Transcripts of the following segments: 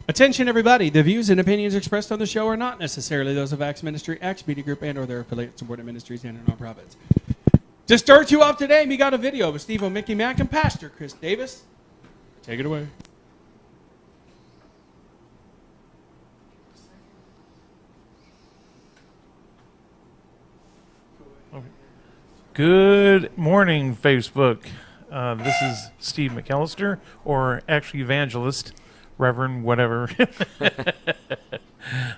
Attention, everybody. The views and opinions expressed on the show are not necessarily those of Acts Ministry, Acts Media Group, and or their affiliate supported ministries and or nonprofits. To start you off today, we got a video of Steve Mickey Mack and Pastor Chris Davis. Take it away. Good morning, Facebook. This is Steve McAllister, or actually Evangelist, Reverend, whatever.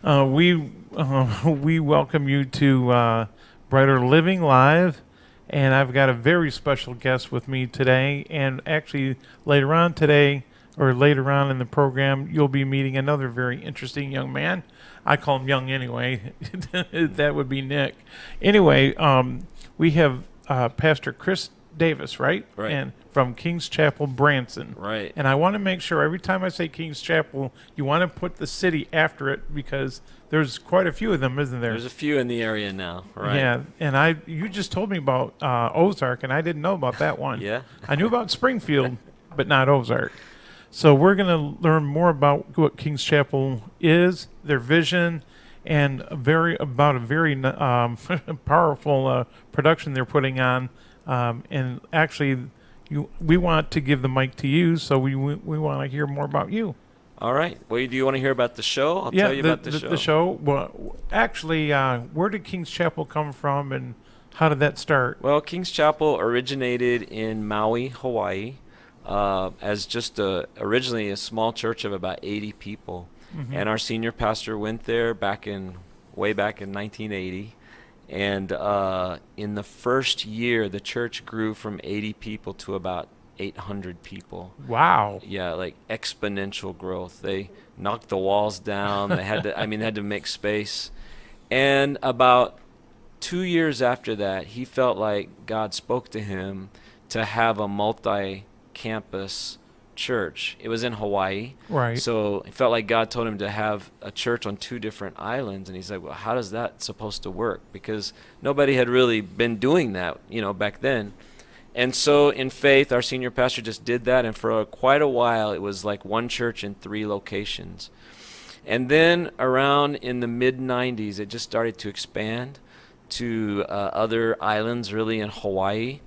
We welcome you to Brighter Living Live, and I've got a very special guest with me today. And actually, later on today, or later on in the program, you'll be meeting another very interesting young man. I call him young anyway. That would be Nick. Anyway, we have Pastor Chris Davis, right? Right. And from King's Chapel, Branson. Right. And I want to make sure every time I say King's Chapel, you want to put the city after it because there's quite a few of them, isn't there? There's a few in the area now, right? Yeah, and you just told me about Ozark, and I didn't know about that one. Yeah. I knew about Springfield, but not Ozark. So we're going to learn more about what King's Chapel is, their vision, and a very powerful production they're putting on. And actually, we want to give the mic to you, so we want to hear more about you. All right. Well, do you want to hear about the show? I'll tell you about the show. The show. Well, actually, where did King's Chapel come from, and how did that start? Well, King's Chapel originated in Maui, Hawaii, as just originally a small church of about 80 people. Mm-hmm. And our senior pastor went there way back in 1980. And in the first year, the church grew from 80 people to about 800 people. Wow. Yeah, like exponential growth. They knocked the walls down. They had to make space. And about 2 years after that, he felt like God spoke to him to have a multi-campus church. It was in Hawaii. Right. So he felt like God told him to have a church on 2 different islands. And he's like, well, how does that supposed to work? Because nobody had really been doing that, back then. And so in faith, our senior pastor just did that. And for quite a while, it was like one church in 3 locations. And then around in the mid-90s, it just started to expand to other islands, really in Hawaii.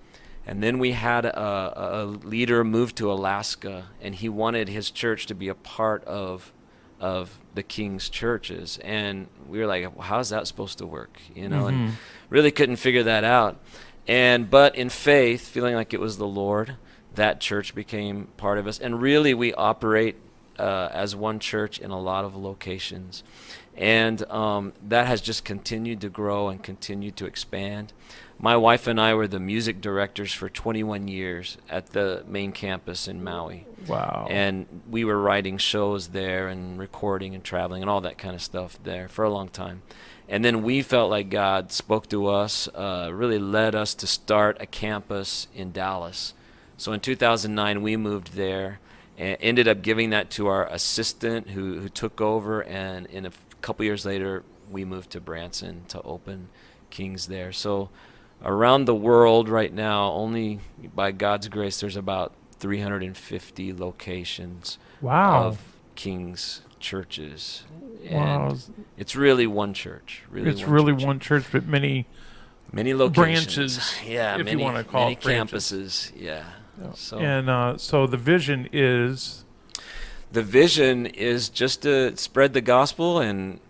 And then we had a leader move to Alaska, and he wanted his church to be a part of the King's churches. And we were like, well, how's that supposed to work? Mm-hmm. And really couldn't figure that out. But in faith, feeling like it was the Lord, that church became part of us. And really, we operate as one church in a lot of locations. And that has just continued to grow and continued to expand. My wife and I were the music directors for 21 years at the main campus in Maui. Wow. And we were writing shows there and recording and traveling and all that kind of stuff there for a long time. And then we felt like God spoke to us, really led us to start a campus in Dallas. So in 2009, we moved there and ended up giving that to our assistant who took over. And in a couple years later, we moved to Branson to open King's there. So around the world right now, only by God's grace, there's about 350 locations of King's churches. Wow. And it's really one church. One church, but many locations. Branches, yeah, if you want to call many it branches. campuses. Yeah. So the vision is? The vision is just to spread the gospel and,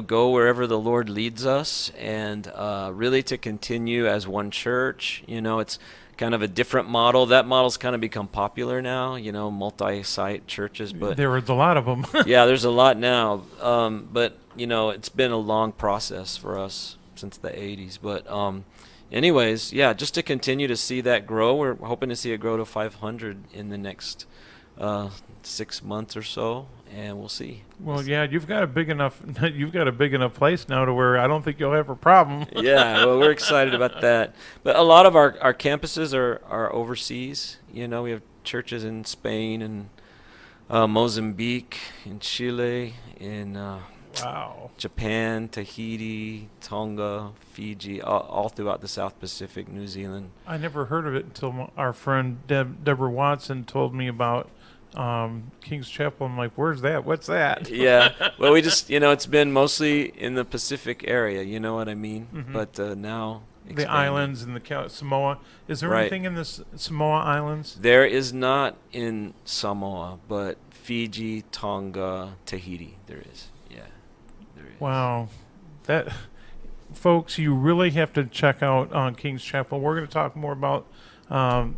go wherever the Lord leads us, and really to continue as one church. It's kind of a different model. That model's kind of become popular now, multi-site churches. But there was a lot of them. Yeah, there's a lot now. But, it's been a long process for us since the 80s. But anyways, yeah, just to continue to see that grow. We're hoping to see it grow to 500 in the next 6 months or so, and we'll see. Well, yeah, you've got a big enough place now to where I don't think you'll have a problem. Yeah, well, we're excited about that. But a lot of our campuses are overseas. We have churches in Spain and Mozambique, in Chile, in Japan, Tahiti, Tonga, Fiji, all throughout the South Pacific, New Zealand. I never heard of it until our friend Deborah Watson told me about King's Chapel. I'm like, where's that? What's that? Yeah. Well, we just, it's been mostly in the Pacific area, you know what I mean? Mhm. But now The expanding. islands and the Samoa. Is there Right. anything in the Samoa Islands? There is not in Samoa, but Fiji, Tonga, Tahiti, there is. Yeah, there is. Wow, that folks, you really have to check out King's Chapel. We're going to talk more about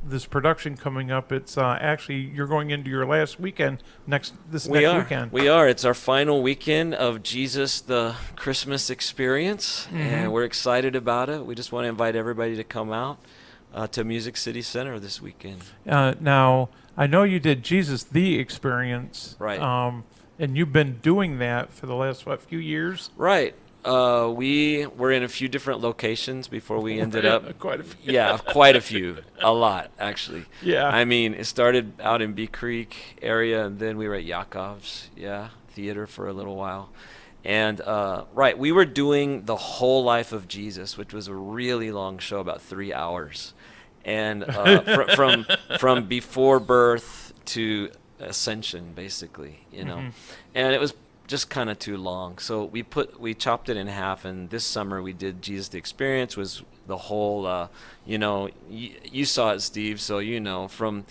this production coming up. It's actually you're going into your last weekend next weekend. We are. It's our final weekend of Jesus the Christmas Experience, Mhm. and we're excited about it. We just want to invite everybody to come out to Music City Center this weekend. Now, I know you did Jesus the Experience, Right. And you've been doing that for the last few years. Right. We were in a few different locations before we ended up. Quite a few. Yeah, quite a few. A lot, actually. Yeah. I mean, it started out in Bee Creek area, and then we were at Yakov's, theater for a little while. And, right, we were doing the whole life of Jesus, which was a really long show, about 3 hours. And from before birth to ascension, basically, Mhm. And it was just kind of too long, so we chopped it in half. And this summer we did Jesus the Experience, was the whole you saw it, Steve, so from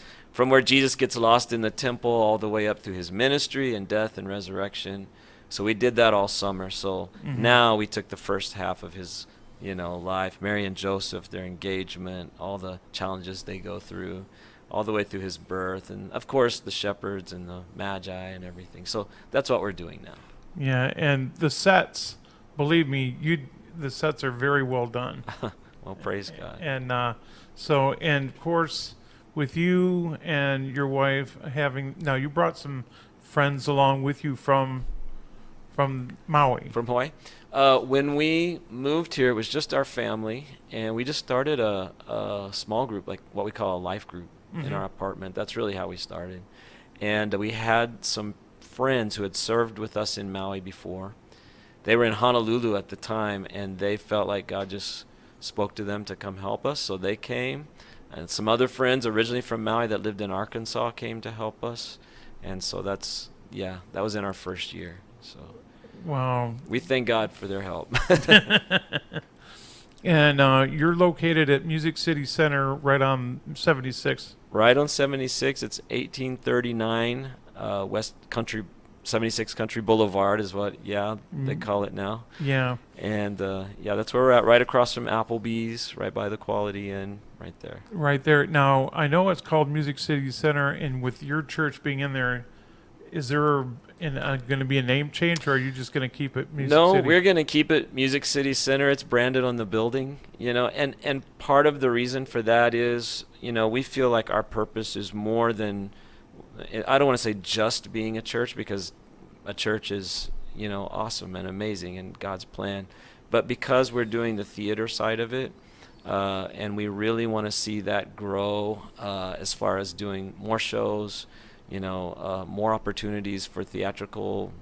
where Jesus gets lost in the temple all the way up to his ministry and death and resurrection. So we did that all summer. So Mhm. now we took the first half of his life, Mary and Joseph, their engagement, all the challenges they go through, all the way through his birth, and of course the shepherds and the magi and everything. So that's what we're doing now. Yeah, and the sets, believe me, the sets are very well done. Well, praise God. And and of course, with you and your wife now you brought some friends along with you from Maui. From Hawaii. When we moved here, it was just our family, and we just started a small group, like what we call a life group, in Mhm. our apartment. That's really how we started. And we had some friends who had served with us in Maui before. They were in Honolulu at the time, and they felt like God just spoke to them to come help us, so they came. And some other friends originally from Maui that lived in Arkansas came to help us. And so that was in our first year. So Wow. we thank God for their help. And you're located at Music City Center right on 76. Right on 76. It's 1839 West Country, 76 Country Boulevard is what, they call it now. Yeah. And, that's where we're at, right across from Applebee's, right by the Quality Inn, right there. Right there. Now, I know it's called Music City Center, and with your church being in there, is there going to be a name change, or are you just going to keep it Music City? No, we're going to keep it Music City Center. It's branded on the building, and part of the reason for that is, we feel like our purpose is more than, I don't want to say just being a church, because a church is, awesome and amazing and God's plan. But because we're doing the theater side of it, and we really want to see that grow as far as doing more shows, more opportunities for theatrical,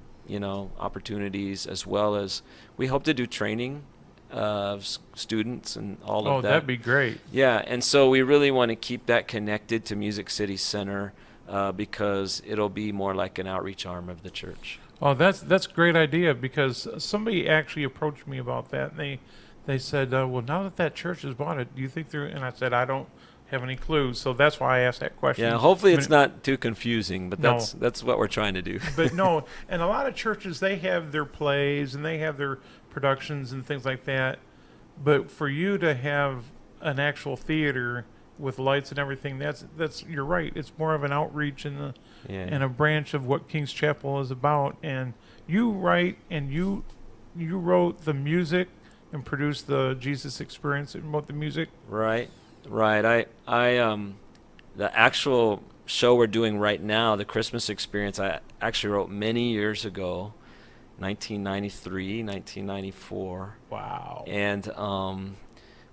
opportunities, as well as we hope to do training of students and all of that. Oh, that'd be great. Yeah, and so we really want to keep that connected to Music City Center because it'll be more like an outreach arm of the church. Oh, that's a great idea, because somebody actually approached me about that, and they said, well, now that church has bought it, do you think they're... And I said, I don't have any clues, so that's why I asked that question. Yeah, hopefully it's not too confusing, but No. that's what we're trying to do. But no, and a lot of churches, they have their plays and they have their productions and things like that. But for you to have an actual theater with lights and everything, that's you're right. It's more of an outreach and a branch of what King's Chapel is about. And you write and you wrote the music and produced the Jesus Experience and wrote the music. Right. I the actual show we're doing right now, the Christmas Experience, I actually wrote many years ago, 1993, 1994. Wow. And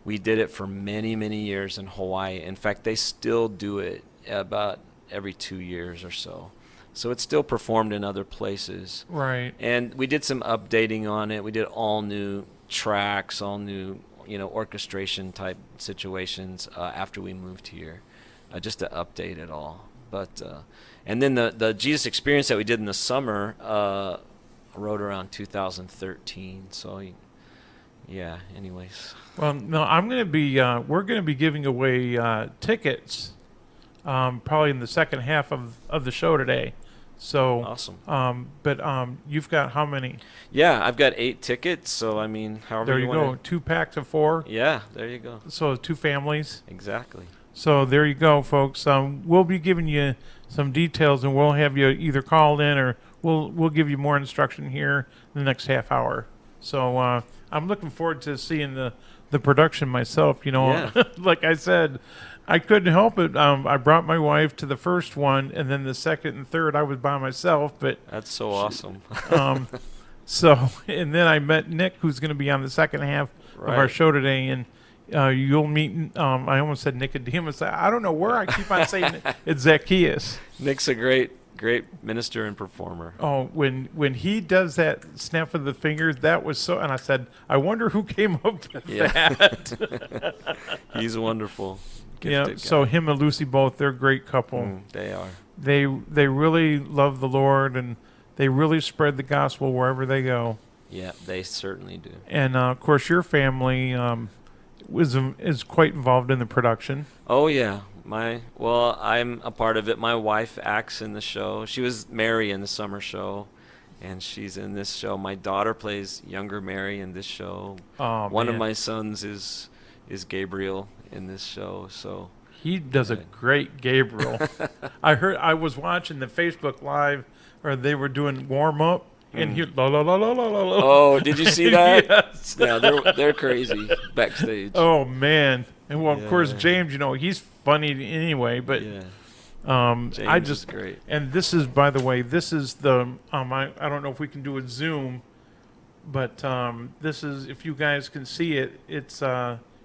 we did it for many, many years in Hawaii. In fact, they still do it about every 2 years or so. So it's still performed in other places. Right. And we did some updating on it. We did all new tracks, all new, orchestration type situations after we moved here, just to update it all. But and then the Jesus Experience that we did in the summer, I wrote around 2013. So yeah. Anyways. Well, no, I'm going to be. We're going to be giving away tickets, probably in the second half of the show today. So awesome. But you've got how many? Yeah, I've got 8 tickets. So I mean, however there you go. 2 packs of 4. Yeah, there you go. So 2 families. Exactly. So there you go, folks. We'll be giving you some details, and we'll have you either call in or we'll give you more instruction here in the next half hour. So I'm looking forward to seeing the production myself. You know, Yeah. like I said, I couldn't help it. I brought my wife to the first one, and then the second and third I was by myself. But That's so awesome. So and then I met Nick, who's going to be on the second half of our Right. show today, and you'll meet. I almost said Nicodemus. I don't know where I keep on saying it. It's Zacchaeus. Nick's a great minister and performer. Oh, when he does that snap of the fingers, that was so. And I said, I wonder who came up with that. He's wonderful. Yeah. Gifted So guy. him and Lucy both, they're a great couple. They are. They really love the Lord, and they really spread the gospel wherever they go. Yeah, they certainly do. And of course, your family is quite involved in the production. Oh yeah, I'm a part of it. My wife acts in the show. She was Mary in the summer show, and she's in this show. My daughter plays younger Mary in this show. Oh, One of man. my sons is Gabriel in this show. So He does a great Gabriel. I was watching the Facebook Live, or they were doing warm up, and he la la la la la la. La. oh, did you see that? Yes. Yeah, they're crazy backstage. Oh man! And well, of course, Yeah. James. You know, he's funny anyway. But yeah, I James just is great. And this is, by the way, this is the I don't know if we can do a Zoom, but this is, if you guys can see it. It's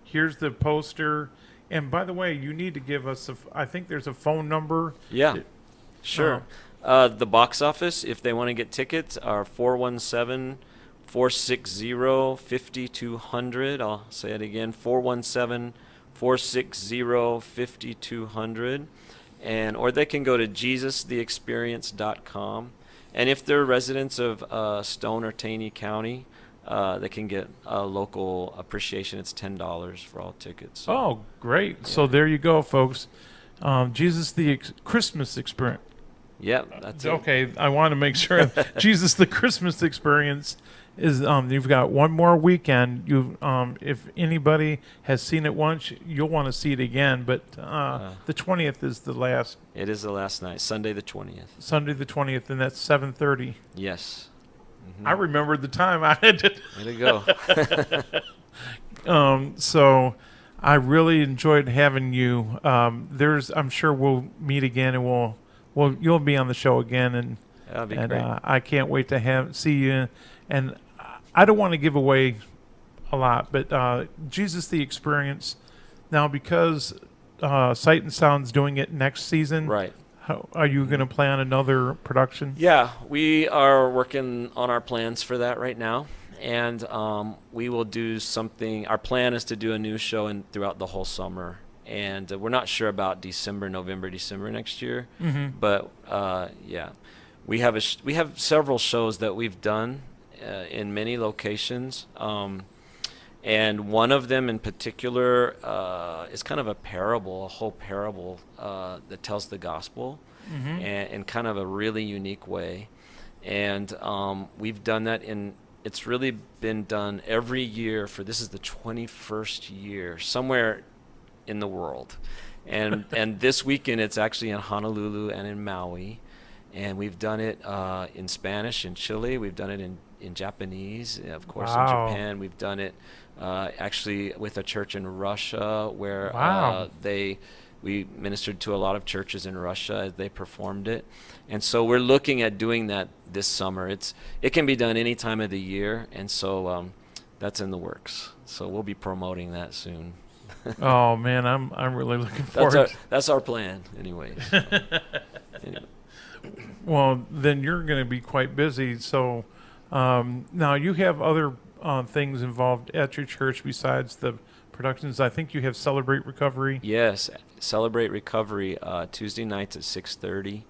here's the poster. And by the way, you need to give us I think there's a phone number. Yeah, sure. The box office, if they want to get tickets, are 417-460-5200. I'll say it again, 417-460-5200. Or they can go to JesusTheExperience.com. And if they're residents of Stone or Taney County, they can get a local appreciation. It's $10 for all tickets. So. Oh, great! So there you go, folks. Jesus the Christmas Experience. Yep, that's it. Okay, I want to make sure. Jesus the Christmas Experience is. You've got one more weekend. If anybody has seen it once, you'll want to see it again. But the 20th is the last. It is the last night, Sunday the 20th. Sunday the 20th, and that's 7:30. Yes. I remembered the time. I had to. Way to go. So I really enjoyed having you. I'm sure we'll meet again, and you'll be on the show again, and That'd be great. I can't wait to see you. And I don't want to give away a lot, but Jesus the Experience. Now, because Sight and Sound's doing it next season, Right. how, are you going to plan another production? Yeah, we are working on our plans for that right now, and we will do something. Our plan is to do a new show throughout the whole summer, and we're not sure about November, December next year. Mm-hmm. But yeah, we have several shows that we've done in many locations, and one of them in particular is kind of a whole parable that tells the gospel in kind of a really unique way. And we've done that it's really been done every year this is the 21st year somewhere in the world. And this weekend it's actually in Honolulu and in Maui. And we've done it in Spanish in Chile. We've done it in Japanese, of course, Wow. in Japan. We've done it actually with a church in Russia where Wow. we ministered to a lot of churches in Russia as they performed it. And so we're looking at doing that this summer. It can be done any time of the year, and so that's in the works. So we'll be promoting that soon. Oh man, I'm really looking forward. That's our plan, anyways. Anyway. Well, then you're going to be quite busy. So now you have other things involved at your church besides the productions. I think you have Celebrate Recovery. Yes, Celebrate Recovery Tuesday nights at 6:30,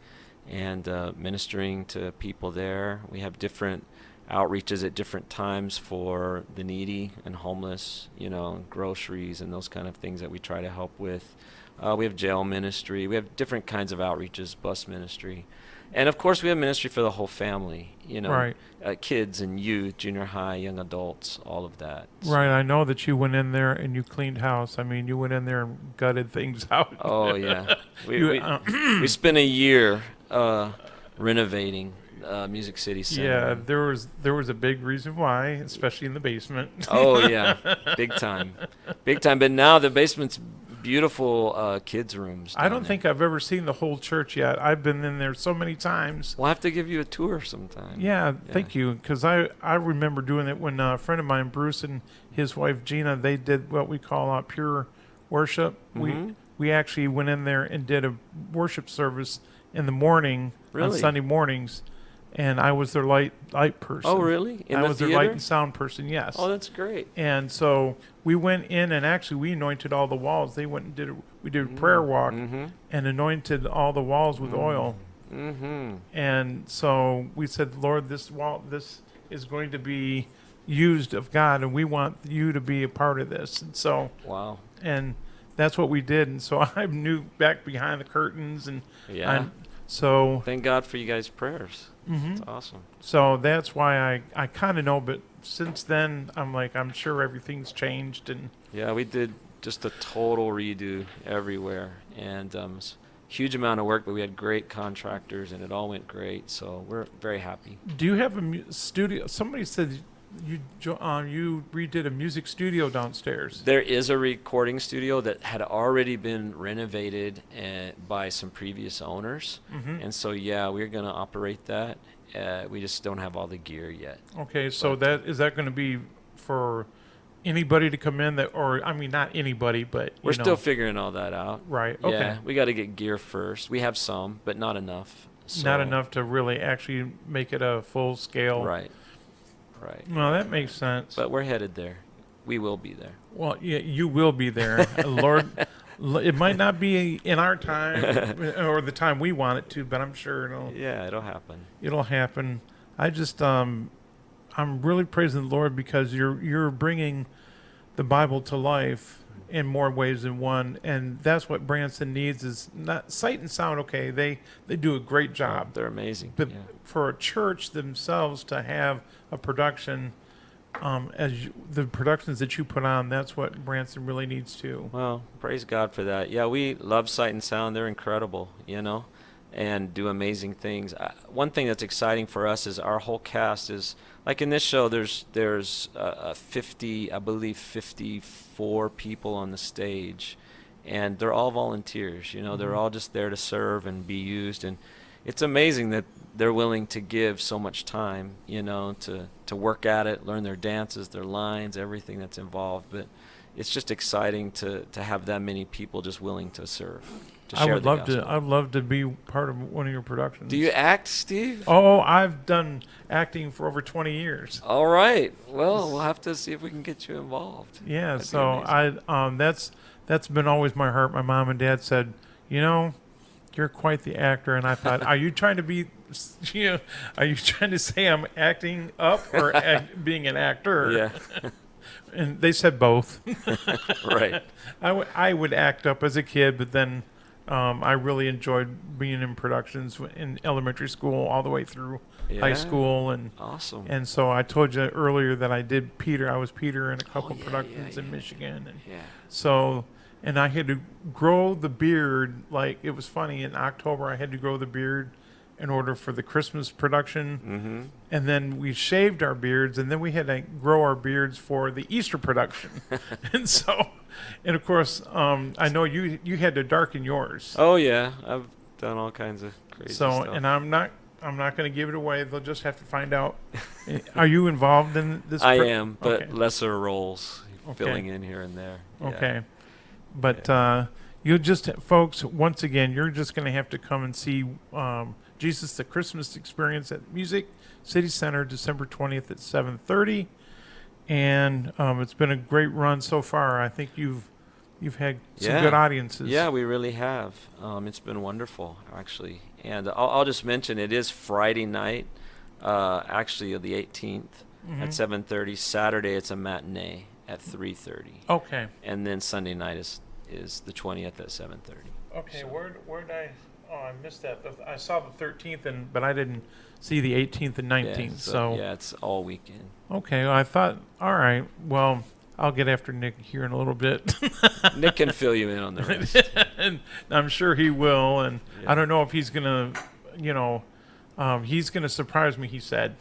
and ministering to people there. We have different outreaches at different times for the needy and homeless, groceries and those kind of things that we try to help with. We have jail ministry. We have different kinds of outreaches, bus ministry. And of course, we have ministry for the whole family, Right. Kids and youth, junior high, young adults, all of that. So- Right. I know that you went in there and you cleaned house. I mean, you went in there and gutted things out. Oh, yeah. We spent a year renovating Music City Center. Yeah, there was a big reason why, especially in the basement. Oh, yeah. Big time. Big time. But now the basement's beautiful kids' rooms. I down don't there. think I've ever seen the whole church yet. I've been in there so many times. We'll have to give you a tour sometime. Yeah, thank you. Because I remember doing it when a friend of mine, Bruce, and his wife Gina, they did what we call pure worship. Mhm. We actually went in there and did a worship service in the morning on Really? Sunday mornings, and I was their light person. Oh, really? In I the was theater? their light and sound person. Yes. Oh, that's great. And so we went in and actually we anointed all the walls. They went and we did a prayer walk Mm-hmm. and anointed all the walls with oil. Mm-hmm. And so we said, Lord, this is going to be used of God, and we want you to be a part of this. And so, Wow. and that's what we did. And so I knew back behind the curtains, and Yeah. so Thank God for you guys' prayers. mhm. It's awesome. So that's why I kind of know. But since then, I'm sure everything's changed, and Yeah, we did just a total redo everywhere, and it's a huge amount of work, but we had great contractors, and it all went great. So we're very happy. do you have a studio? Somebody said you redid a music studio downstairs. There is a recording studio that had already been renovated by some previous owners, Mm-hmm. and so yeah, we're going to operate that. We just don't have all the gear yet. Okay, so But- is that going to be for anybody to come in not anybody, but We're you know, still figuring all that out. right. Yeah, Okay, we got to get gear first. We have some, but not enough. not So- enough to really actually make it a full scale. Right. Right. Well, that makes sense. But we're headed there. We will be there. Well, yeah, you will be there, Lord. It might not be in our time or the time we want it to, but I'm sure Yeah, it'll happen. it'll happen. I just I'm really praising the Lord because you're bringing the Bible to life in more ways than one, and that's what Branson needs is not sight and sound. Okay, they do a great job, They're amazing. but yeah. for a church themselves to have a production, the productions that you put on, that's what Branson really needs to. Well, praise God for that. Yeah, we love Sight and Sound. They're incredible, and do amazing things. One thing that's exciting for us is our whole cast is, like in this show, there's 50, I believe 54 people on the stage, and they're all volunteers. They're all just there to serve and be used, and it's amazing that they're willing to give so much time, to work at it, learn their dances, their lines, everything that's involved. But it's just exciting to have that many people just willing to serve, to I share would the love to. gospel. I'd love to be part of one of your productions. Do you act, Steve? Oh, I've done acting for over 20 years. All right. Well, we'll have to see if we can get you involved. Yeah, That'd be so that's been always my heart. My mom and dad said, you're quite the actor, and I thought, are you trying to be, are you trying to say I'm acting up or being an actor? Yeah. And they said both. Right. I would act up as a kid, but then I really enjoyed being in productions in elementary school all the way through high Yeah. school, and Awesome. so I told you earlier that I did Peter. I was Peter in a couple yeah, productions yeah, in yeah. Michigan, and Yeah. so and I had to grow the beard. Like, it was funny, in October I had to grow the beard in order for the Christmas production. Mm-hmm. And then we shaved our beards, and then we had to grow our beards for the Easter production. and of course, I know you had to darken yours. Oh yeah, I've done all kinds of crazy So, stuff. and I'm not going to give it away. They'll just have to find out. Are you involved in this? I am, but Okay. lesser roles, Okay. filling in here and there. Yeah. Okay. But you just, folks, once again, you're just going to have to come and see Jesus the Christmas Experience at Music City Center, December 20th at 7:30. and it's been a great run so far. I think you've had some Yeah. good audiences. Yeah, we really have. It's been wonderful, actually. And I'll just mention it is Friday night, actually the 18th at 7:30. Saturday it's a matinee at 3:30. Okay. And then Sunday night is the 20th at 7:30. Okay. So- Where did I? Oh, I missed that. I saw the 13th, but I didn't see the 18th and 19th. Yeah, So yeah, it's all weekend. okay. Well, I thought, all right. Well, I'll get after Nick here in a little bit. Nick can fill you in on the rest. And I'm sure he will. And Yeah. I don't know if he's gonna, he's gonna surprise me. He said.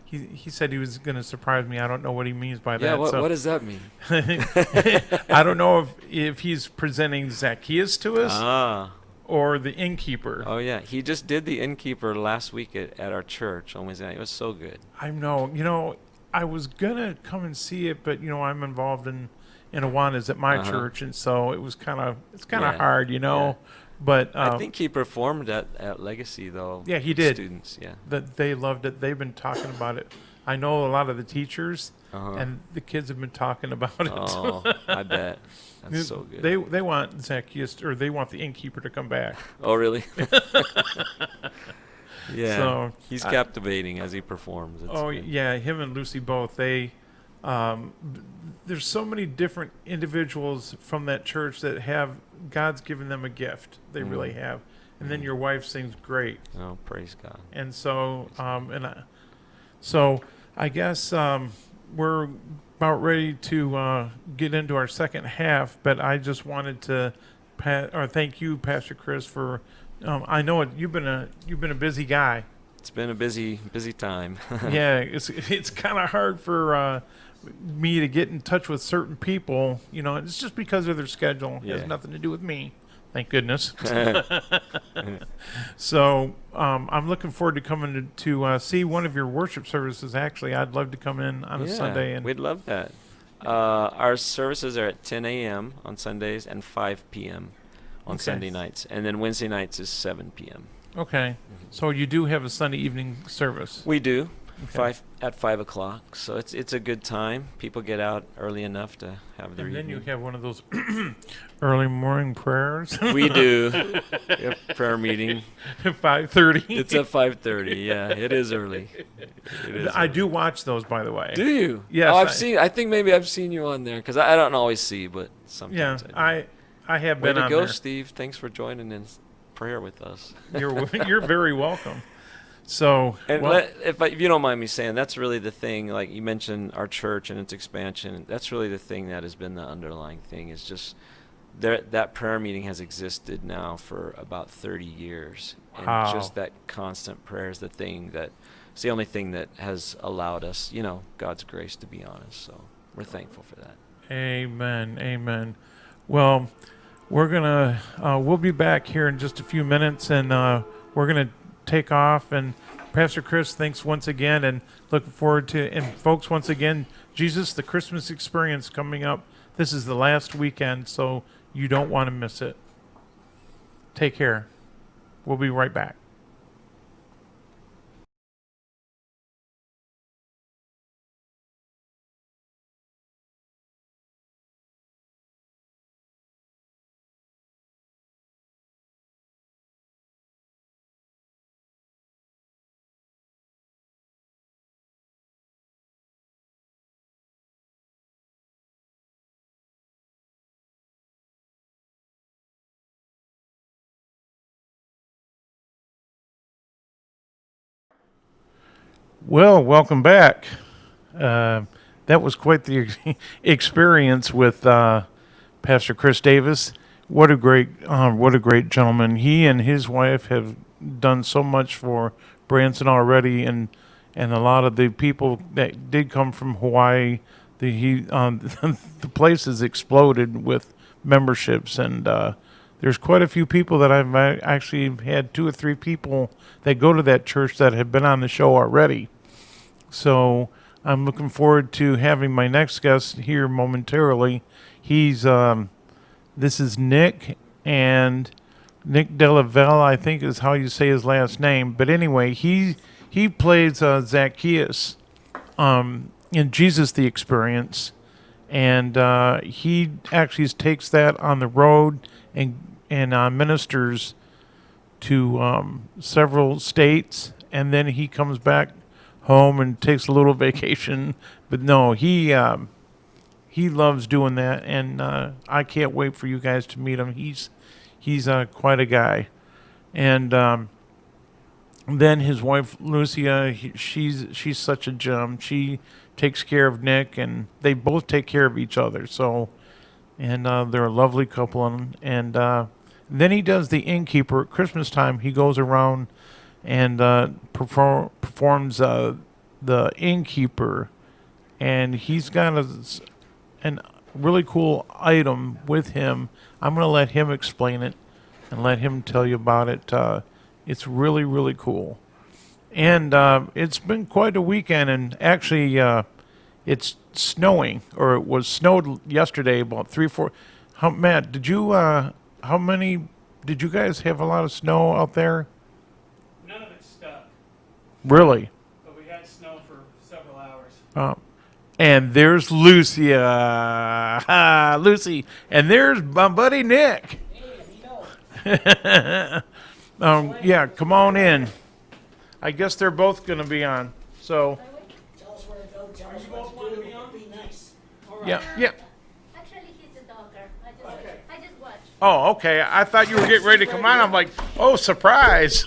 He said he was going to surprise me. I don't know what he means by Yeah, that. what does that mean? I don't know if he's presenting Zacchaeus to us Ah. or the innkeeper. Oh, yeah. He just did the innkeeper last week at our church on Wednesday night. It was so good. I know. I was going to come and see it, but, I'm involved in Awanas at my church, and so it's kind of Yeah. hard, Yeah. But I think he performed at Legacy, though. Yeah, he did. Students, yeah. that they loved it. They've been talking about it. I know a lot of the teachers, Uh-huh. and the kids have been talking about it. Oh, I bet. That's so good. They want Zacchaeus, or they want the innkeeper to come back. Oh, really? Yeah. So, He's captivating as he performs. It's Oh good. yeah, him and Lucy both. There's so many different individuals from that church that have God's given them a gift. They really have. And then your wife sings great. Oh, praise God. And so, I guess we're about ready to get into our second half. But I just wanted to thank you, Pastor Chris, for. I know you've been a busy guy. It's been a busy time. Yeah, it's kind of hard for me to get in touch with certain people. It's just because of their schedule. It Yeah. has nothing to do with me. Thank goodness. So I'm looking forward to coming to see one of your worship services. Actually, I'd love to come in on a Sunday. And we'd love that. Our services are at 10 a.m. on Sundays and 5 p.m. on Okay. Sunday nights. And then Wednesday nights is 7 p.m. okay, so you do have a Sunday evening service. We do. Okay. At 5 o'clock. So it's a good time. People get out early enough to have their And then you evening. have one of those early morning prayers. We do. We have prayer meeting. 5:30. It's at 5:30. Yeah, it is early. It is I early. do watch those, by the way. Do you? Yes, Oh, I think maybe I've seen you on there because I don't always see, but Yeah, sometimes I do. I have Way been to on go, there. Steve. Thanks for joining in prayer with us. You're very welcome. So, And well, if you don't mind me saying, that's really the thing. Like you mentioned, our church and its expansion. That's really the thing that has been the underlying thing. Is just that prayer meeting has existed now for about 30 years, and Wow. just that constant prayer is the thing it's the only thing that has allowed us, God's grace, to be honest. So we're thankful for that. amen. Well, we'll be back here in just a few minutes, and we're gonna take off. And Pastor Chris, thanks once again, and looking forward to. And folks, once again, Jesus, the Christmas experience coming up. This is the last weekend, so you don't want to miss it. Take care. We'll be right back. Well, welcome back. That was quite the experience with Pastor Chris Davis. What a great gentleman. He and his wife have done so much for Branson already, and a lot of the people that did come from Hawaii. The place has exploded with memberships, and there's quite a few people that I've actually had 2 or 3 people that go to that church that have been on the show already. So I'm looking forward to having my next guest here momentarily. This is Nick, and Nick DellaValle, I think is how you say his last name. But anyway, he plays Zacchaeus in in Jesus the Experience, and he actually takes that on the road and ministers to several states, and then he comes back home and takes a little vacation. But no, he loves doing that, and I can't wait for you guys to meet him. He's quite a guy, and then his wife Lucia, she's such a gem. She takes care of Nick, and they both take care of each other. So, and they're a lovely couple, and then he does the innkeeper at Christmas time. He goes around and performs the innkeeper, and he's got an really cool item with him. I'm going to let him explain it and let him tell you about it. It's really, really cool. And it's been quite a weekend, and actually it's snowing, or it was snowed yesterday about 3-4. Matt, did you did you guys have a lot of snow out there? None of it stuck. Really? But we had snow for several hours. And there's Lucia. Lucy. And there's my buddy Nick. Yeah, come on in. I guess they're both going to be on. So, Tell us where to go. Tell us what to do. Be nice. yeah, yeah. Actually, he's the doctor. I just watched. Oh, okay. I thought you were getting ready to come on. I'm like, oh, surprise.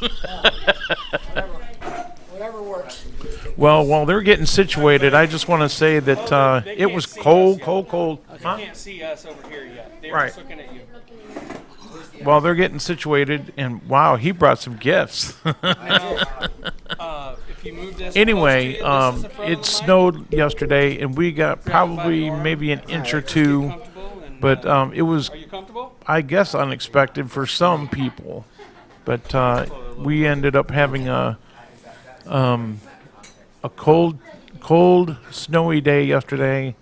Whatever works. Well, while they're getting situated, I just want to say that it was cold. They Huh? can't see us over here yet. They're Right. just looking at you. While they're getting situated, and wow, he brought some gifts. If you move this Anyway, close to you, this is the front of it the mic. snowed yesterday, and we got probably maybe an inch or two, Comfortable and, but it was, are you comfortable? I guess, unexpected for some people. But we ended up having a cold, snowy day yesterday,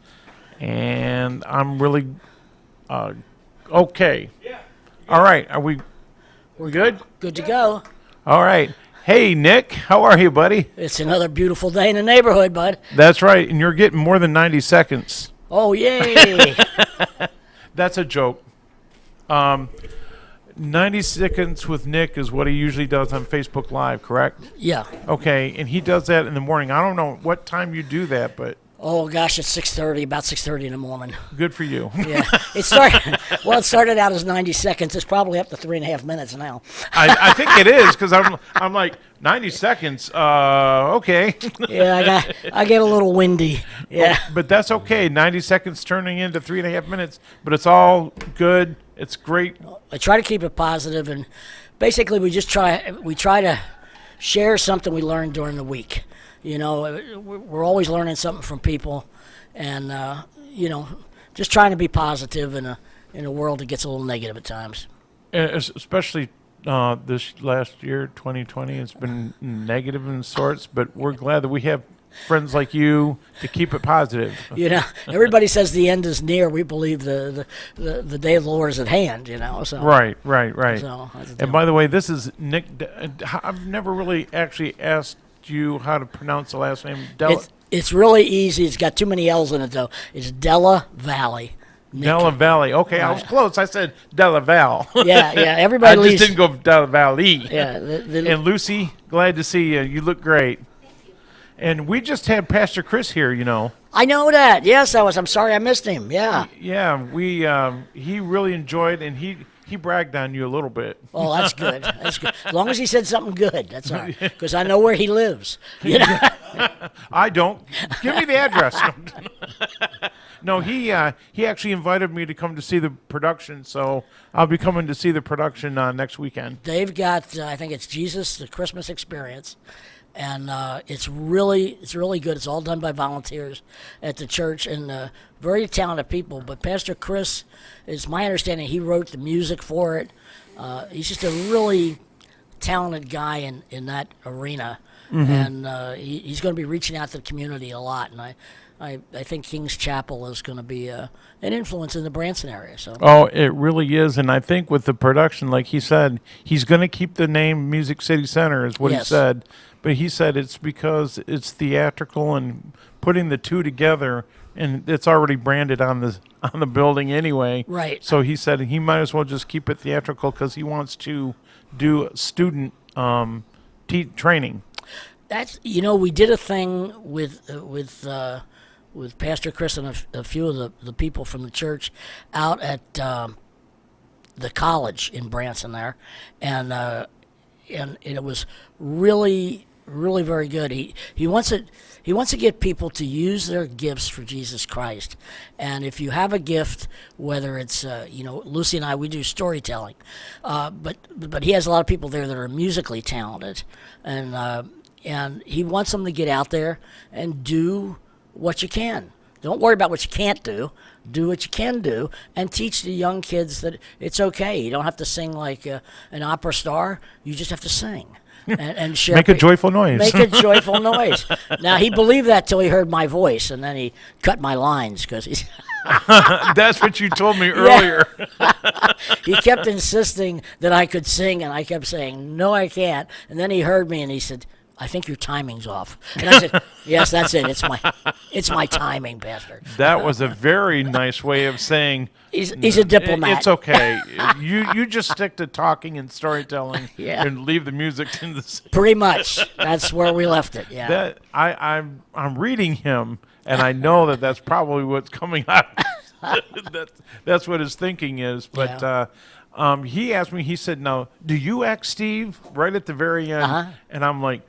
and I'm really okay. Yeah. All right, are we good? Good to go. All right. Hey, Nick, how are you, buddy? It's another beautiful day in the neighborhood, bud. That's right, and you're getting more than 90 seconds. Oh, yay. That's a joke. 90 seconds with Nick is what he usually does on Facebook Live, correct? Yeah. Okay, and he does that in the morning. I don't know what time you do that, but Oh, gosh, it's 6:30, about 6:30 in the morning. good for you. Yeah. It started out as 90 seconds. It's probably up to 3.5 minutes now. I think it is, because I'm like, 90 seconds, okay. Yeah, I get a little windy. Yeah. But that's okay. 90 seconds turning into 3.5 minutes, but it's all good. It's great. I try to keep it positive, and basically we try to share something we learned during the week. You know, we're always learning something from people, and you know, just trying to be positive in a world that gets a little negative at times. Especially this last year, 2020, it's been negative in sorts, but we're glad that we have friends like you to keep it positive. You know, everybody says the end is near. We believe the day of the Lord is at hand. You know, so Right. So, that's the And deal. by the way, this is Nick. I've never really actually asked you how to pronounce the last name. It's really easy. It's got too many L's in it though. It's DellaValle. Nick. DellaValle. Okay, I was close. I said DellaValle. Yeah. I Everybody just leaves. didn't go DellaValle. Yeah. And Lucy, glad to see you. You look great. And we just had Pastor Chris here, you know. I know that. Yes, I'm sorry I missed him. Yeah. Yeah, he really enjoyed, and he bragged on you a little bit. Oh, that's good. That's good. As long as he said something good, that's all right. Because I know where he lives. You know? I don't. Give me the address. No, he actually invited me to come to see the production, so I'll be coming to see the production next weekend. They've got, I think it's Jesus, the Christmas Experience. And it's really good. It's all done by volunteers at the church, and very talented people. But Pastor Chris, is my understanding, he wrote the music for it. He's just a really talented guy in that arena, and he's going to be reaching out to the community a lot. And I think King's Chapel is going to be an influence in the Branson area. So. Oh, it really is. And I think with the production, like he said, he's going to keep the name Music City Center is what he Yes. said. But he said it's because it's theatrical and putting the two together, and it's already branded on the building anyway. Right. So he said he might as well just keep it theatrical because he wants to do student training. That's we did a thing with Pastor Chris and a few of the people from the church out at the college in Branson there, and it was really very good. He wants to get people to use their gifts for Jesus Christ, and if you have a gift, whether it's Lucy and I, we do storytelling, but he has a lot of people there that are musically talented, and he wants them to get out there and do what you can. Don't worry about what you can't do. Do what you can do, and teach the young kids that it's okay. You don't have to sing like an opera star. You just have to sing and share. Make a joyful noise. Make a joyful noise. Now, he believed that till he heard my voice, and then he cut my lines because he's. That's what you told me earlier. He kept insisting that I could sing, and I kept saying, no, I can't. And then he heard me, and he said, I think your timing's off. And I said, yes, that's it. It's my timing, Pastor. That was a very nice way of saying he's a diplomat. It's okay. You just stick to talking and storytelling Yeah. and leave the music to the Pretty much. That's where we left it. Yeah. that I'm reading him, and I know that's probably what's coming out. That's what his thinking is. But he asked me. He said, "Now, do you act Steve?" Right at the very end, Uh-huh. and I'm like,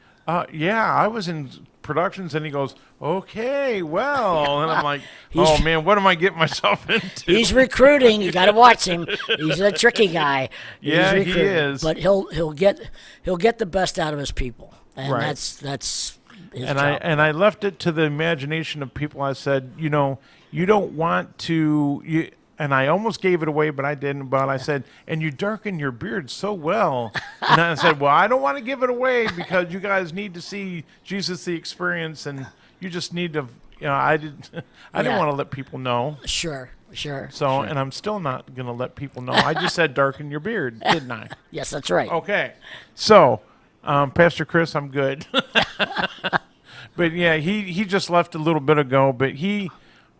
"Yeah, I was in productions." And he goes, "Okay, well," and I'm like, "Oh man, what am I getting myself into?" He's recruiting. You got to watch him. He's a tricky guy. He's Yeah, he recruiting. is. But he'll get the best out of his people, and Right. that's his And job. I left it to the imagination of people. I said, you don't want to. And I almost gave it away, but I didn't. But I said, and you darken your beard so well. And I said, well, I don't want to give it away because you guys need to see Jesus the experience, and you just need to. I didn't Yeah. want to let people know. Sure. So, and I'm still not going to let people know. I just said darken your beard, didn't I? Yes, that's right. Okay. So, Pastor Chris, I'm good. But yeah, he just left a little bit ago, but he's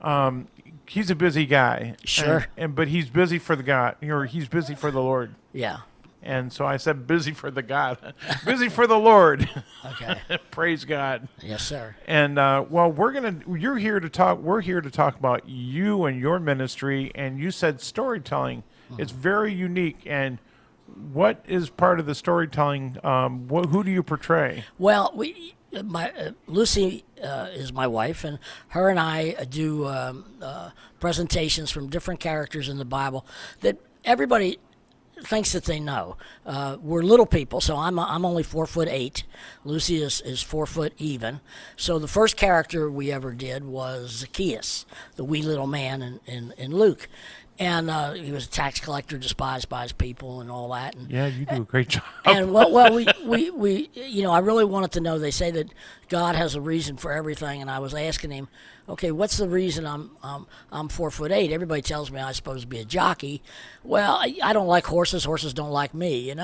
a busy guy. Sure. But he's busy for the God, or he's busy for the Lord. Yeah. And so I said busy for the God, busy for the Lord. Okay. Praise God. Yes, sir. And well, we're here to talk about you and your ministry. And you said storytelling. It's very unique. And what is part of the storytelling? Who do you portray? Well, Lucy is my wife, and her and I do presentations from different characters in the Bible that everybody thinks that they know. We're little people, so I'm only 4'8". Lucy is 4 foot even. So the first character we ever did was Zacchaeus, the wee little man in Luke. And he was a tax collector, despised by his people, and all that. And, Yeah, you do a great job. and we I really wanted to know. They say that God has a reason for everything, and I was asking him, okay, what's the reason I'm 4'8"? Everybody tells me I'm supposed to be a jockey. Well, I don't like horses. Horses don't like me, and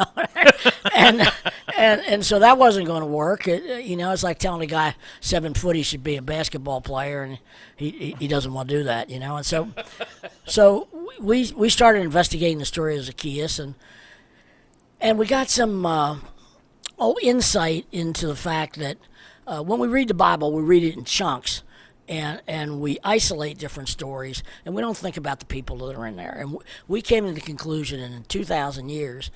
so that wasn't going to work. It's like telling a guy 7 foot he should be a basketball player, and he doesn't want to do that, And so we started investigating the story of Zacchaeus, and we got some insight into the fact that when we read the Bible, we read it in chunks, and we isolate different stories, and we don't think about the people that are in there. And we came to the conclusion in 2,000 years,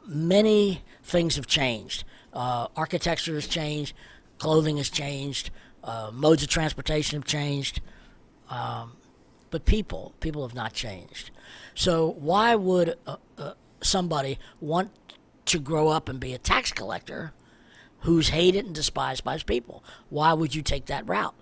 many things have changed. Architecture has changed, clothing has changed, modes of transportation have changed, but people have not changed. So why would somebody want to grow up and be a tax collector who's hated and despised by his people? Why would you take that route?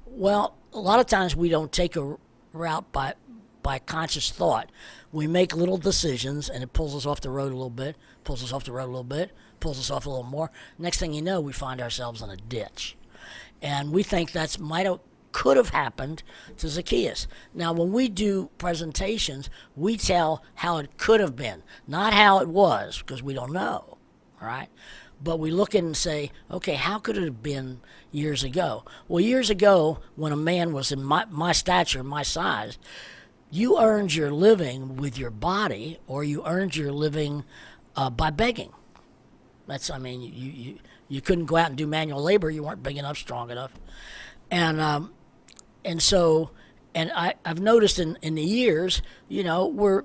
Well, a lot of times we don't take a route by conscious thought. We make little decisions, and it pulls us off the road a little bit, pulls us off the road a little bit, pulls us off a little more. Next thing you know, we find ourselves in a ditch. And we think that's might could have happened to Zacchaeus. Now, when we do presentations, we tell how it could have been, not how it was, because we don't know, all right? But we look in and say, okay, how could it have been years ago? Well, years ago, when a man was in my stature, my size, you earned your living with your body, or you earned your living by begging. That's, I mean, you couldn't go out and do manual labor. You weren't big enough, strong enough. And so I've noticed in the years, we're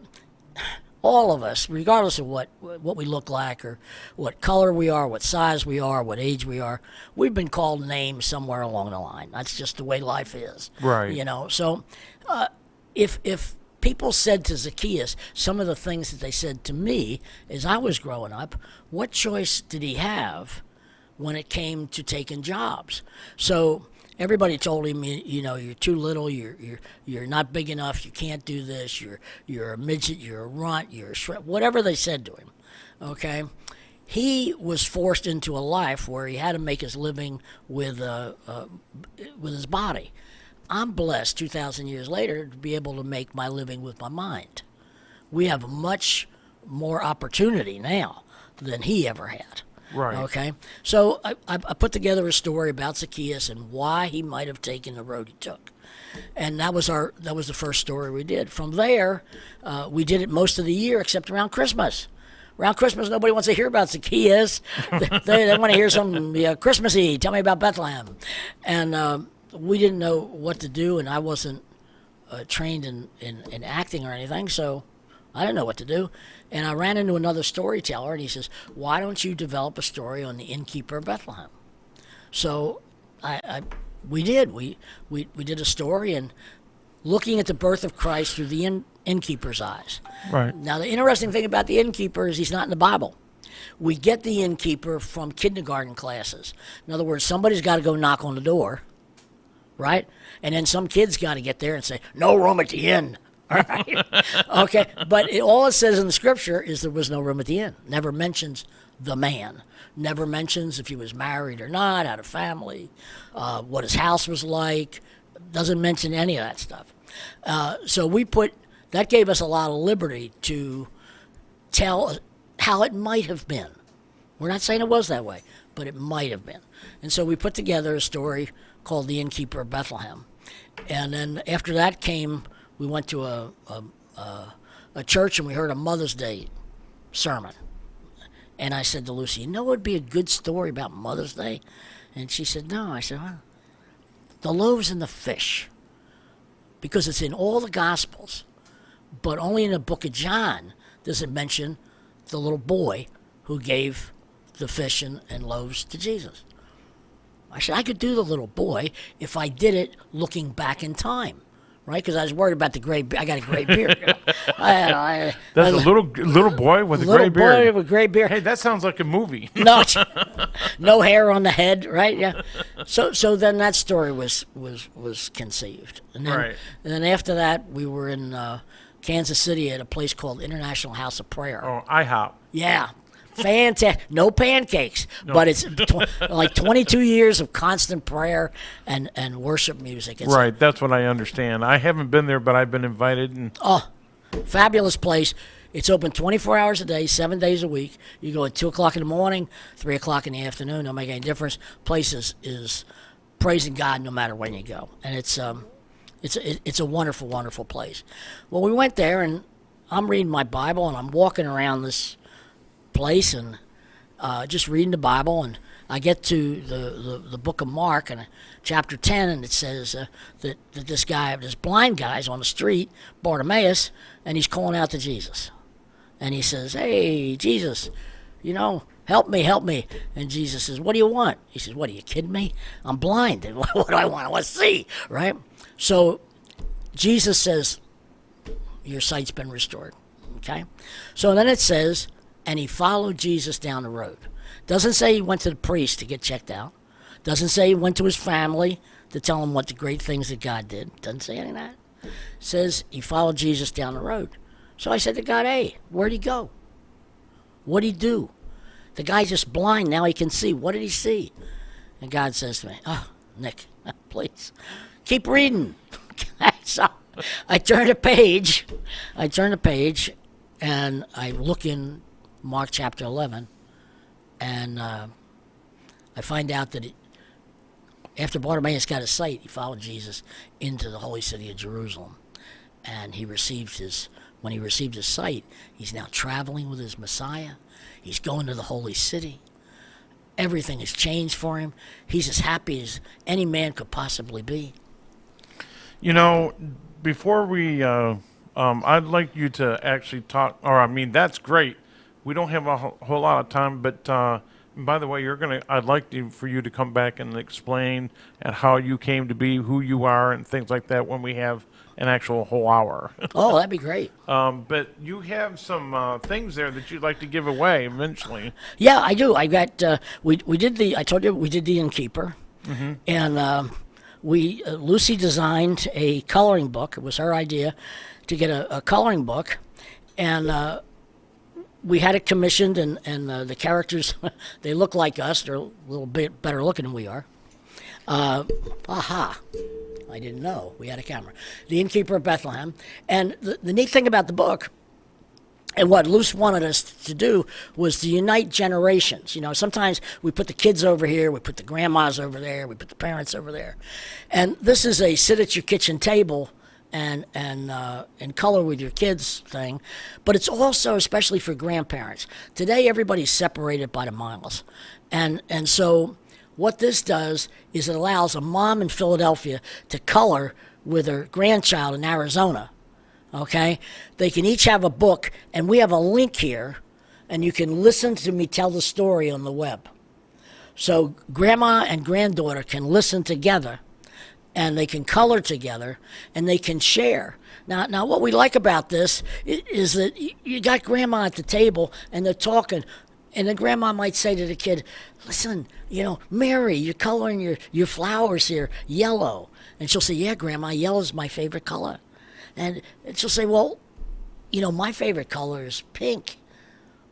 all of us, regardless of what we look like or what color we are, what size we are, what age we are, we've been called names somewhere along the line. That's just the way life is. Right. So if people said to Zacchaeus some of the things that they said to me as I was growing up, what choice did he have when it came to taking jobs? So everybody told him, you're too little, you're not big enough, you can't do this, you're a midget, you're a runt, you're a shrimp, whatever they said to him. Okay, he was forced into a life where he had to make his living with his body. I'm blessed 2,000 years later to be able to make my living with my mind. We have much more opportunity now than he ever had. Right. Okay. So I put together a story about Zacchaeus and why he might have taken the road he took, and that was the first story we did. From there, we did it most of the year except around Christmas. Around Christmas, nobody wants to hear about Zacchaeus. they want to hear something Christmassy. Tell me about Bethlehem, and we didn't know what to do, and I wasn't trained in acting or anything, so I didn't know what to do. And I ran into another storyteller, and he says, why don't you develop a story on the innkeeper of Bethlehem? So we did. We did a story, and looking at the birth of Christ through the innkeeper's eyes. Right. Now, the interesting thing about the innkeeper is he's not in the Bible. We get the innkeeper from kindergarten classes. In other words, somebody's got to go knock on the door, right? And then some kid's got to get there and say, no room at the inn. All right. Okay. But all it says in the scripture is there was no room at the inn. Never mentions the man. Never mentions if he was married or not, had a family, what his house was like. Doesn't mention any of that stuff. So that gave us a lot of liberty to tell how it might have been. We're not saying it was that way, but it might have been. And so we put together a story called The Innkeeper of Bethlehem. And then after that we went to a church and we heard a Mother's Day sermon. And I said to Lucy, it would be a good story about Mother's Day? And she said, no. I said, well, the loaves and the fish, because it's in all the Gospels, but only in the book of John does it mention the little boy who gave the fish and loaves to Jesus. I said, I could do the little boy if I did it looking back in time. Right, because I was worried about the gray. I got a gray beard. That's a little boy with a gray beard. Little boy with gray beard. Hey, that sounds like a movie. No hair on the head, right? Yeah. So then that story was conceived, and then, right. And then after that, we were in Kansas City at a place called International House of Prayer. Oh, IHOP. Yeah. Fantastic. No pancakes, no. But it's like 22 years of constant prayer and worship music. It's right, that's what I understand. I haven't been there, but I've been invited. Fabulous place. It's open 24 hours a day, 7 days a week. You go at 2 o'clock in the morning, 3 o'clock in the afternoon. Don't make any difference. Place is praising God no matter when you go, and it's a wonderful, wonderful place. Well, we went there, and I'm reading my Bible, and I'm walking around this place and just reading the Bible, and I get to the book of Mark and chapter 10, and it says that this blind guy's on the street, Bartimaeus, and he's calling out to Jesus, and he says, hey, Jesus, help me. And Jesus says, what do you want? He says, what, are you kidding me? I'm blind. What do I want? I want to see, right? So Jesus says, your sight's been restored, okay? So then it says, and he followed Jesus down the road. Doesn't say he went to the priest to get checked out. Doesn't say he went to his family to tell him what the great things that God did. Doesn't say any of that. Says he followed Jesus down the road. So I said to God, hey, where'd he go? What'd he do? The guy's just blind, now he can see. What did he see? And God says to me, oh, Nick, please, keep reading. So I turn a page, and I look in Mark chapter 11, and I find out that after Bartimaeus got his sight, he followed Jesus into the holy city of Jerusalem, and when he received his sight, he's now traveling with his Messiah. He's going to the holy city. Everything has changed for him. He's as happy as any man could possibly be. You know, before we, I'd like you to actually talk, that's great. We don't have a whole lot of time, but by the way, I'd like for you to come back and explain and how you came to be who you are and things like that when we have an actual whole hour. Oh, that'd be great. But you have some things there that you'd like to give away eventually. Yeah, I do. I got, I told you we did the Innkeeper, and Lucy designed a coloring book. It was her idea to get a coloring book, and we had it commissioned, and the characters, they look like us. They're a little bit better looking than we are. I didn't know we had a camera. The Innkeeper of Bethlehem. And the neat thing about the book, and what Luce wanted us to do, was to unite generations. You know, sometimes we put the kids over here, we put the grandmas over there, we put the parents over there. And this is a sit at your kitchen table and color with your kids thing. But it's also especially for grandparents. Today, everybody's separated by the miles. And so what this does is it allows a mom in Philadelphia to color with her grandchild in Arizona. Okay? They can each have a book, and we have a link here, and you can listen to me tell the story on the web. So grandma and granddaughter can listen together, and they can color together, and they can share. Now what we like about this is that you got grandma at the table, and they're talking. And the grandma might say to the kid, listen, Mary, you're coloring your flowers here yellow. And she'll say, yeah, Grandma, yellow's my favorite color. And she'll say, well, my favorite color is pink.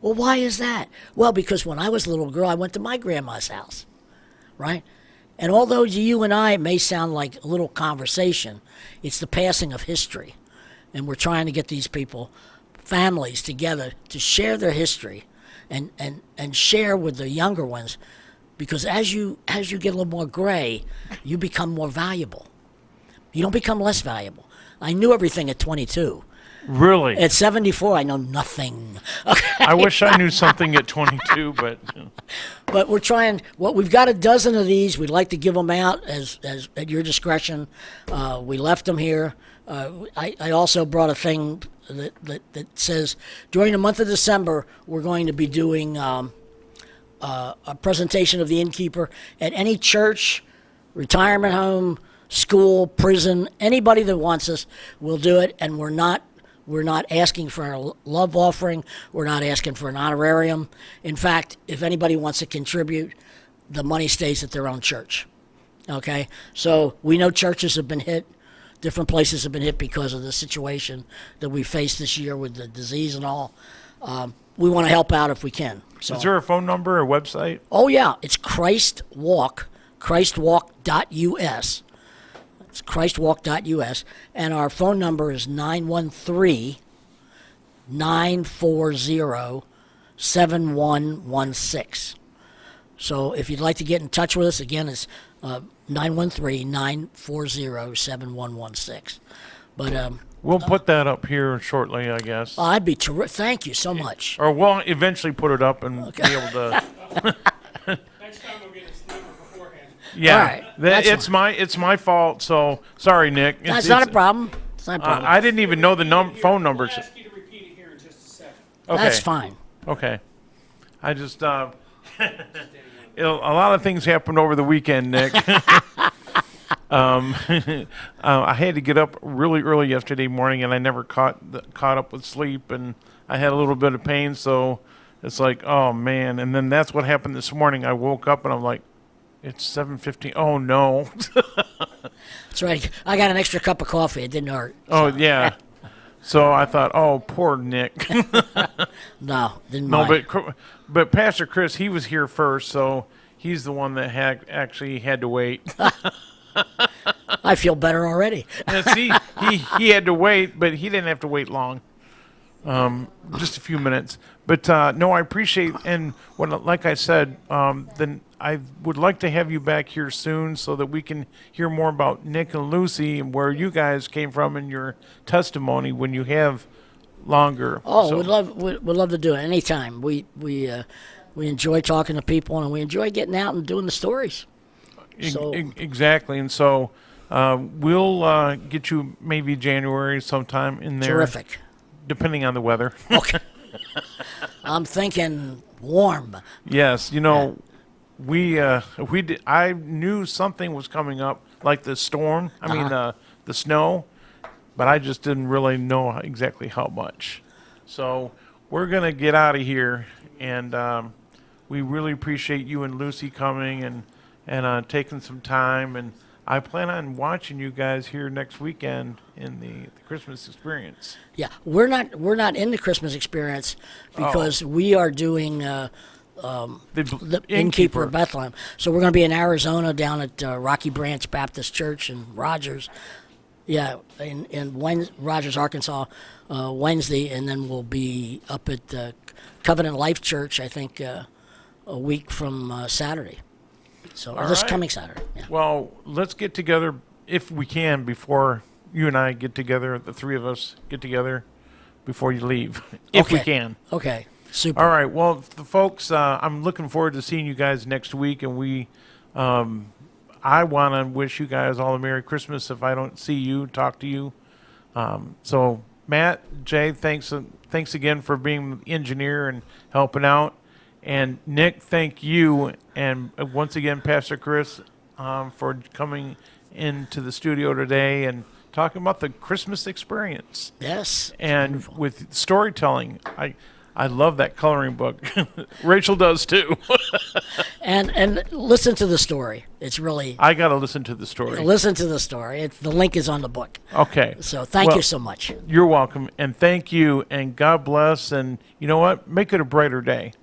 Well, why is that? Well, because when I was a little girl, I went to my grandma's house, right? And although to you and I it may sound like a little conversation, it's the passing of history. And we're trying to get these families together to share their history and share with the younger ones, because as you get a little more gray, you become more valuable. You don't become less valuable. I knew everything at 22. Really? At 74, I know nothing. I wish I knew something at 22, but... But we're trying. We've got a dozen of these. We'd like to give them out as at your discretion. We left them here. I also brought a thing that says during the month of December we're going to be doing a presentation of the Innkeeper at any church, retirement home, school, prison. Anybody that wants us, we'll do it, and we're not asking for a love offering. We're not asking for an honorarium. In fact, if anybody wants to contribute, the money stays at their own church. Okay? So we know churches have been hit. Different places have been hit because of the situation that we faced this year with the disease and all. We want to help out if we can. So, is there a phone number or website? Oh, yeah. It's christwalk.us. It's christwalk.us. And our phone number is 913-940-7116. So if you'd like to get in touch with us, again, it's 913-940-7116. But we'll put that up here shortly, I guess. I'd be terrific. Thank you so much. Or we'll eventually put it up and be able to. Next time we'll get his number beforehand. Yeah, right. It's my fault. So sorry, Nick. That's not a problem. It's not a problem. I didn't even know the phone numbers. We'll ask you to repeat it here in just a second. Okay. That's fine. Okay. I just a lot of things happened over the weekend, Nick. I had to get up really early yesterday morning, and I never caught up with sleep, and I had a little bit of pain, so it's like, oh man. And then that's what happened this morning. I woke up and I'm like, it's 7:15. Oh no. That's right. I got an extra cup of coffee. It didn't hurt. Oh yeah. So I thought, oh, poor Nick. No, didn't No, mind. but Pastor Chris, he was here first, so he's the one that actually had to wait. I feel better already. And see, he had to wait, but he didn't have to wait long. Just a few minutes. But no, I appreciate, and like I said, then I would like to have you back here soon so that we can hear more about Nick and Lucy and where you guys came from in your testimony when you have longer. Oh, So- we'd love to do it anytime. We enjoy talking to people, and we enjoy getting out and doing the stories. So Exactly, and so we'll get you maybe January sometime in there. terrific. Depending on the weather. Okay. I'm thinking warm. Yes, I knew something was coming up, like the storm. I mean, the snow, but I just didn't really know exactly how much. So we're gonna get out of here, and we really appreciate you and Lucy coming and taking some time. And I plan on watching you guys here next weekend in the Christmas experience. Yeah, we're not in the Christmas experience because we are doing the Innkeeper of Bethlehem. So we're going to be in Arizona down at Rocky Branch Baptist Church in Rogers. Yeah, in Rogers, Arkansas, Wednesday, and then we'll be up at Covenant Life Church, I think, a week from Saturday. So this right. coming Saturday. Yeah. Well, let's get together if we can before you and I get together. The three of us get together before you leave, if we can. Okay. Super. All right. Well, the folks, I'm looking forward to seeing you guys next week, and I want to wish you guys all a Merry Christmas if I don't see you, talk to you. So, Matt, Jay, thanks again for being the engineer and helping out. And Nick, thank you, and once again, Pastor Chris, for coming into the studio today and talking about the Christmas experience. Yes. And wonderful. with storytelling, I love that coloring book. Rachel does too. And listen to the story. It's really I got to listen to the story. listen to the story. The link is on the book. Okay. So thank Well, you so much. You're welcome, and thank you, and God bless, and you know what? Make it a brighter day.